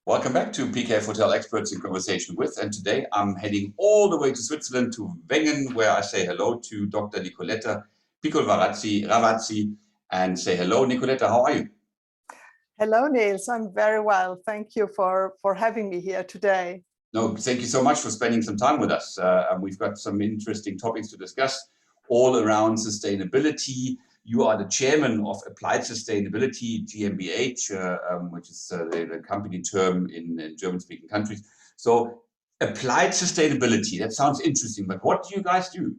Welcome back to PKF Hotel Experts in Conversation With, and today I'm heading all the way to Switzerland, to Wengen, where I say hello to Dr. Nicoletta Piccolrovazzi, and say hello, Nicoletta, how are you? Hello, Nils. I'm very well. Thank you for having me here today. No, thank you so much for spending some time with us. We've got some interesting topics to discuss all around sustainability. You are the chairman of Applied Sustainability GmbH, which is the company term in German-speaking countries. So applied sustainability, that sounds interesting, but what do you guys do?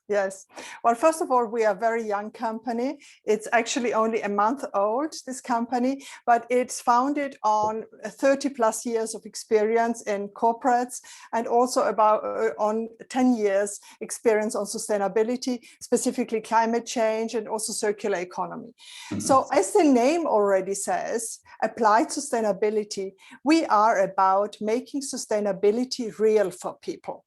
Yes. Well, first of all, we are a very young company. It's actually only a month old, this company, but it's founded on 30 plus years of experience in corporates and also about on 10 years experience on sustainability, specifically climate change and also circular economy. So as the name already says, applied sustainability, we are about making sustainability real for people.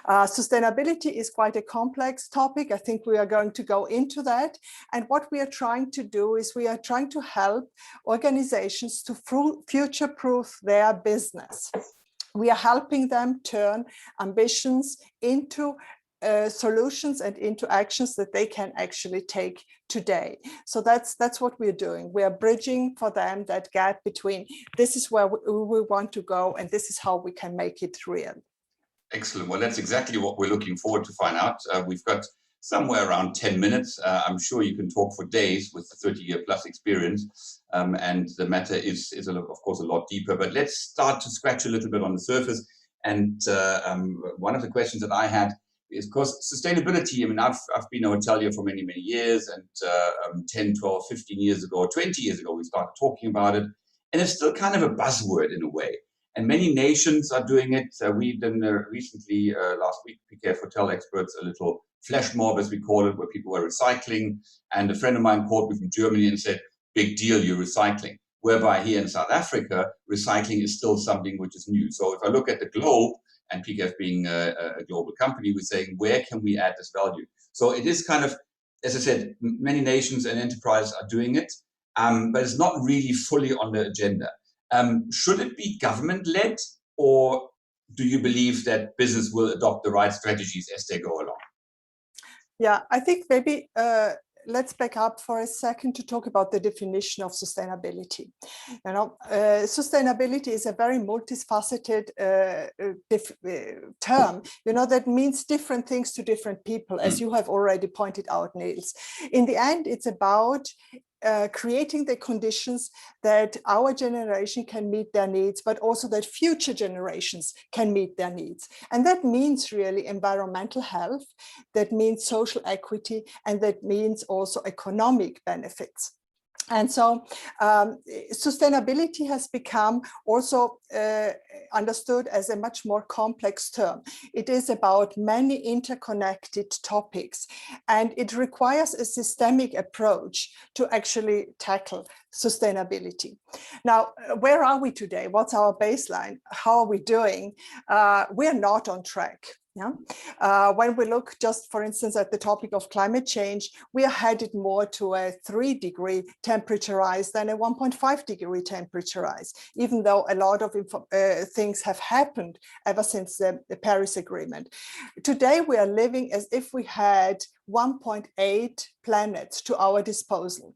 Sustainability is quite a complex topic. I think we are going to go into that. And what we are trying to do is we are trying to help organizations to future-proof their business. We are helping them turn ambitions into solutions and into actions that they can actually take today. So that's what we're doing. We are bridging for them that gap between this is where we want to go and this is how we can make it real. Excellent. Well, that's exactly what we're looking forward to find out. We've got somewhere around 10 minutes. I'm sure you can talk for days with the 30-year plus experience. And the matter is of course, a lot deeper. But let's start to scratch a little bit on the surface. And one of the questions that I had is, of course, sustainability. I mean, I've been a hotelier for many, many years. And 10, 12, 15 years ago, 20 years ago, we started talking about it. And it's still kind of a buzzword in a way. And many nations are doing it. We did recently, last week, PKF Hotel Experts, a little flash mob, as we call it, where people were recycling. And a friend of mine called me from Germany and said, big deal, you're recycling. Whereby here in South Africa, recycling is still something which is new. So if I look at the globe, and PKF being a global company, we're saying, where can we add this value? So it is kind of, as I said, many nations and enterprises are doing it, but it's not really fully on the agenda. Should it be government-led, or do you believe that business will adopt the right strategies as they go along? Yeah, I think maybe let's back up for a second to talk about the definition of sustainability. You know, sustainability is a very multifaceted term, you know, that means different things to different people, as you have already pointed out, Niels. In the end, it's about creating the conditions that our generation can meet their needs, but also that future generations can meet their needs. And that means really environmental health, that means social equity, and that means also economic benefits. And so sustainability has become also understood as a much more complex term. It is about many interconnected topics, and it requires a systemic approach to actually tackle sustainability. Now, where are we today? What's our baseline? How are we doing? We're not on track. Yeah. When we look just, for instance, at the topic of climate change, we are headed more to a 3-degree temperature rise than a 1.5-degree temperature rise, even though a lot of things have happened ever since the Paris Agreement. Today, we are living as if we had 1.8 planets to our disposal.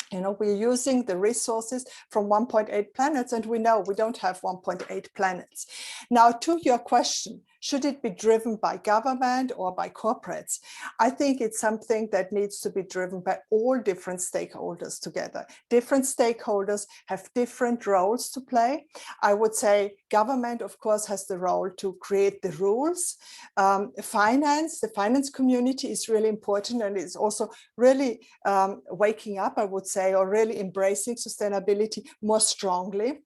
You know, we're using the resources from 1.8 planets, and we know we don't have 1.8 planets. Now, to your question, should it be driven by government or by corporates? I think it's something that needs to be driven by all different stakeholders together. Different stakeholders have different roles to play. I would say government, of course, has the role to create the rules. The finance community is really important, and is also really waking up, I would say, or really embracing sustainability more strongly.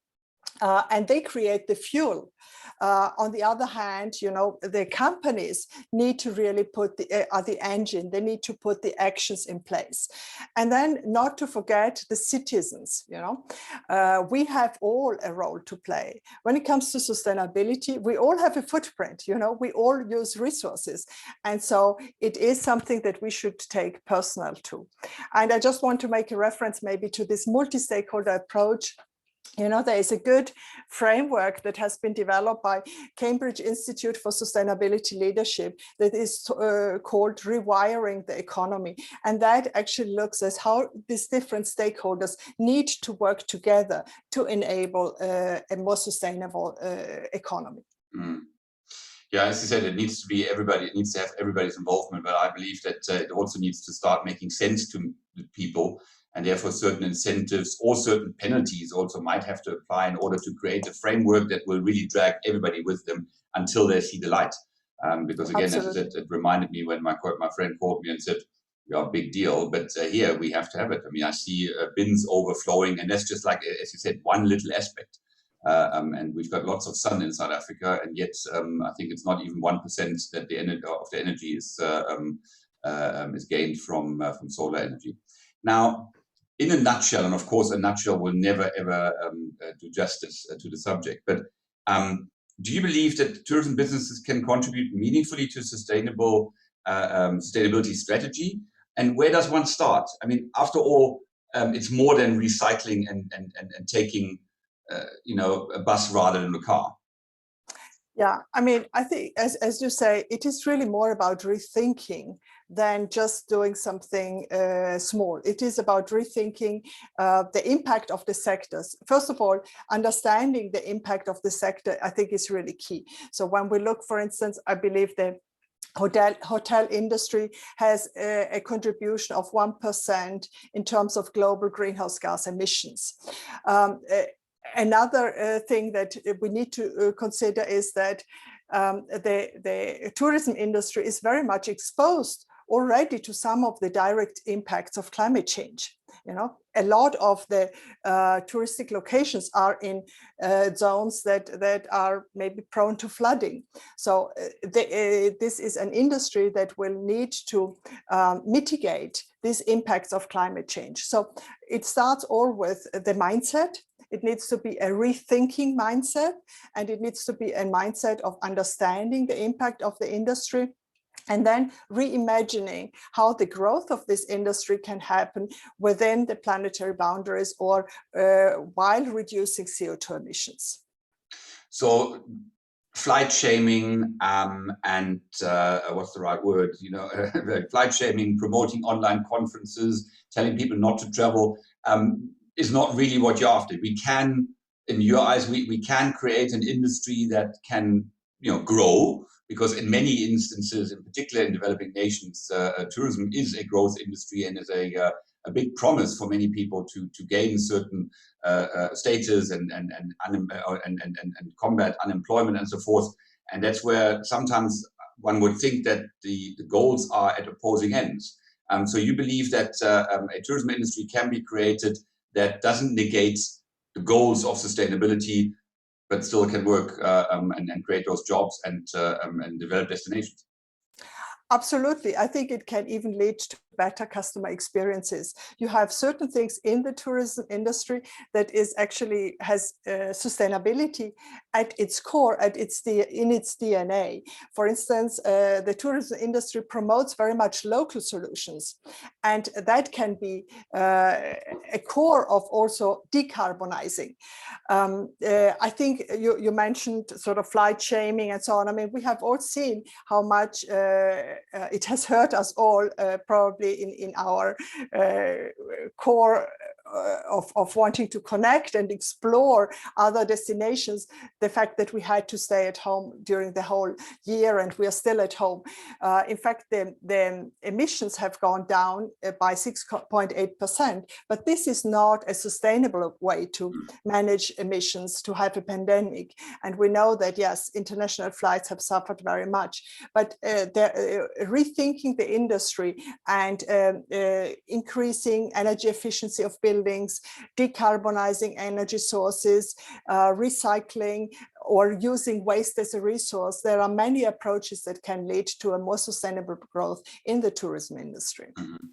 And they create the fuel. On the other hand, you know, the companies need to really put the engine, they need to put the actions in place. And then not to forget the citizens, you know, we have all a role to play. When it comes to sustainability, we all have a footprint, you know, we all use resources. And so it is something that we should take personal to. And I just want to make a reference maybe to this multi-stakeholder approach You know, there is a good framework that has been developed by Cambridge Institute for Sustainability Leadership that is called Rewiring the Economy. And that actually looks at how these different stakeholders need to work together to enable a more sustainable economy. Mm. Yeah, as you said, it needs to be everybody, it needs to have everybody's involvement, but I believe that it also needs to start making sense to the people, and therefore certain incentives or certain penalties also might have to apply in order to create a framework that will really drag everybody with them until they see the light. Because again, Absolutely. as I said, it reminded me when my friend called me and said, yeah, big deal, but here we have to have it. I mean, I see bins overflowing, and that's just like, as you said, one little aspect. And we've got lots of sun in South Africa, and yet I think it's not even 1% that the energy is gained from solar energy. Now, in a nutshell, and of course, a nutshell will never ever do justice to the subject, but do you believe that tourism businesses can contribute meaningfully to sustainability strategy? And where does one start? I mean, after all, it's more than recycling and taking a bus rather than a car. Yeah, I mean, I think, as you say, it is really more about rethinking than just doing something small. It is about rethinking the impact of the sectors. First of all, understanding the impact of the sector, I think, is really key. So when we look, for instance, I believe the hotel industry has a contribution of 1% in terms of global greenhouse gas emissions. Another thing that we need to consider is that the tourism industry is very much exposed already to some of the direct impacts of climate change. You know, a lot of the touristic locations are in zones that are maybe prone to flooding. So this is an industry that will need to mitigate these impacts of climate change. So it starts all with the mindset. It needs to be a rethinking mindset, and it needs to be a mindset of understanding the impact of the industry, and then reimagining how the growth of this industry can happen within the planetary boundaries or while reducing CO2 emissions. So flight shaming and what's the right word? You know, flight shaming, promoting online conferences, telling people not to travel is not really what you're after. We can, in your eyes, we can create an industry that can, grow, because in many instances, in particular in developing nations, tourism is a growth industry and is a big promise for many people to gain certain status and combat unemployment and so forth. And that's where sometimes one would think that the goals are at opposing ends. So you believe that a tourism industry can be created that doesn't negate the goals of sustainability, but still can work and create those jobs and develop destinations. Absolutely. I think it can even lead to better customer experiences. You have certain things in the tourism industry that is actually has sustainability at its core, in its DNA. For instance, the tourism industry promotes very much local solutions, and that can be a core of also decarbonizing. I think you mentioned sort of flight shaming and so on. I mean, we have all seen how much it has hurt us all, probably in our core of wanting to connect and explore other destinations, the fact that we had to stay at home during the whole year and we are still at home. In fact, the emissions have gone down by 6.8%, but this is not a sustainable way to manage emissions, to have a pandemic. And we know that, yes, international flights have suffered very much, but rethinking the industry and increasing energy efficiency of buildings, decarbonizing energy sources, recycling, or using waste as a resource. There are many approaches that can lead to a more sustainable growth in the tourism industry. Mm-hmm.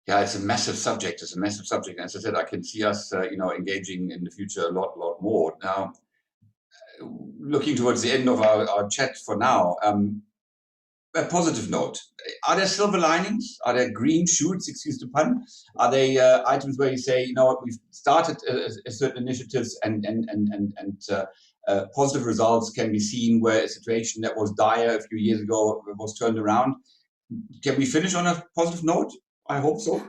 Yeah, it's a massive subject. It's a massive subject. As I said, I can see us, engaging in the future a lot more. Now, looking towards the end of our chat for now, a positive note. Are there silver linings? Are there green shoots, excuse the pun? Are there items where you say, you know what, we've started certain initiatives and positive results can be seen where a situation that was dire a few years ago was turned around? Can we finish on a positive note? I hope so.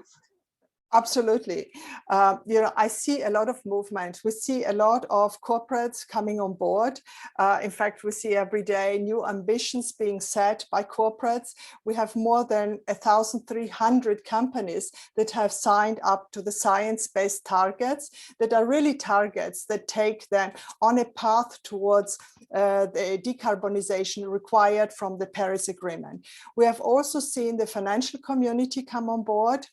Absolutely. I see a lot of movement. We see a lot of corporates coming on board. In fact, we see every day new ambitions being set by corporates. We have more than 1,300 companies that have signed up to the science-based targets that are really targets that take them on a path towards the decarbonization required from the Paris Agreement. We have also seen the financial community come on board,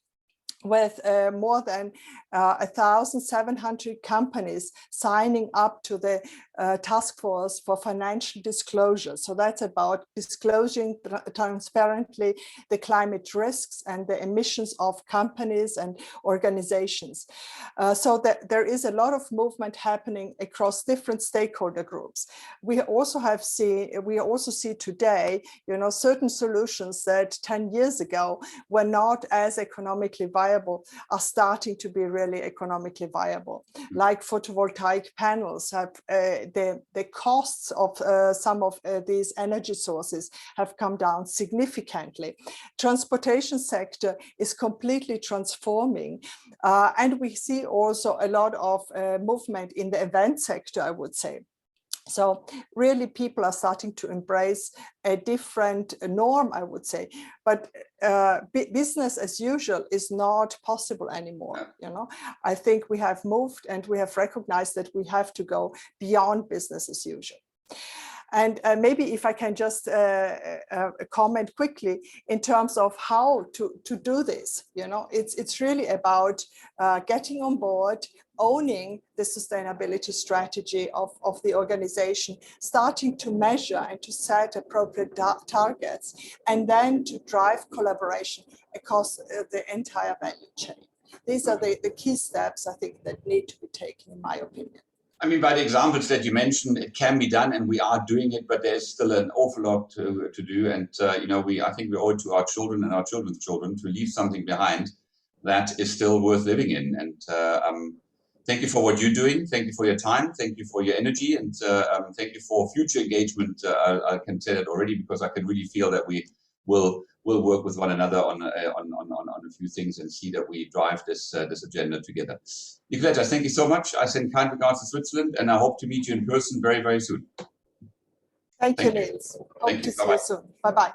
with more than 1,700 companies signing up to the task force for financial disclosure. So that's about disclosing transparently the climate risks and the emissions of companies and organizations. So that there is a lot of movement happening across different stakeholder groups. We also see today, certain solutions that 10 years ago were not as economically viable are starting to be really economically viable. Like photovoltaic panels, have the costs of some of these energy sources have come down significantly. Transportation sector is completely transforming, and we see also a lot of movement in the event sector, I would say. So really people are starting to embrace a different norm, I would say, but business as usual is not possible anymore. I think we have moved and we have recognized that we have to go beyond business as usual. And maybe if I can just comment quickly in terms of how to do this, it's really about getting on board, owning the sustainability strategy of the organization, starting to measure and to set appropriate targets, and then to drive collaboration across the entire value chain. These are the key steps, I think, that need to be taken, in my opinion. I mean, by the examples that you mentioned, it can be done and we are doing it, but there's still an awful lot to do. And, I think we owe it to our children and our children's children to leave something behind that is still worth living in. And thank you for what you're doing. Thank you for your time. Thank you for your energy. And thank you for future engagement. I can say that already because I can really feel that we will work with one another on a few things and see that we drive this agenda together. Nicoletta, thank you so much. I send kind regards to Switzerland and I hope to meet you in person very, very soon. Thank you, Nils. Hope to see you soon. Bye-bye.